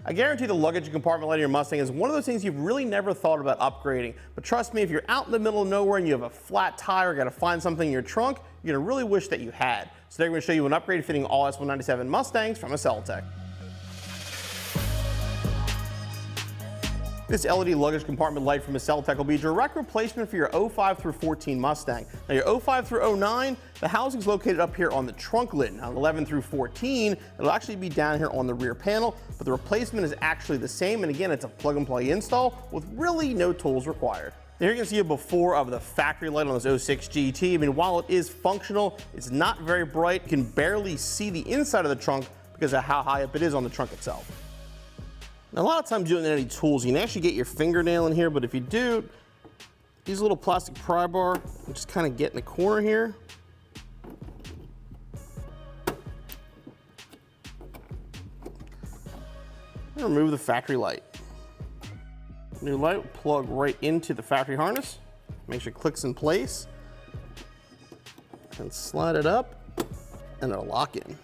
I guarantee the luggage and compartment light in your Mustang is one of those things you've really never thought about upgrading. But trust me, if you're out in the middle of nowhere and you have a flat tire, got to find something in your trunk, you're going to really wish that you had. So today we're going to show you an upgrade fitting all S197 Mustangs from Accelatec. This LED luggage compartment light from Accelatec will be a direct replacement for your 05 through 14 Mustang. Now your 05 through 09, the housing is located up here on the trunk lid. Now 11 through 14, it'll actually be down here on the rear panel, but the replacement is actually the same. And again, it's a plug and play install with really no tools required. Here you can see a before of the factory light on this 06 GT. I mean, while it is functional, it's not very bright. You can barely see the inside of the trunk because of how high up it is on the trunk itself. Now, a lot of times you don't need any tools. You can actually get your fingernail in here, but if you do, use a little plastic pry bar and just kind of get in the corner here. And remove the factory light. New light will plug right into the factory harness. Make sure it clicks in place. And slide it up, and it'll lock in.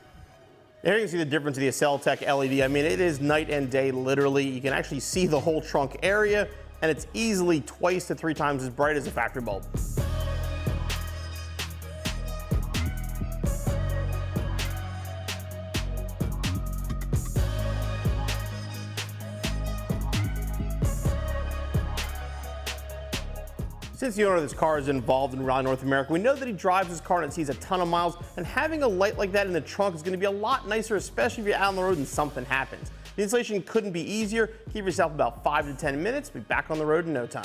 There you can see the difference of the Accelatec LED. I mean, it is night and day, literally. You can actually see the whole trunk area, and it's easily 2 to 3 times as bright as a factory bulb. Since the owner of this car is involved in Rally North America, we know that he drives his car and it sees a ton of miles, and having a light like that in the trunk is going to be a lot nicer, especially if you're out on the road and something happens. The installation couldn't be easier. Give yourself about 5 to 10 minutes. Be back on the road in no time.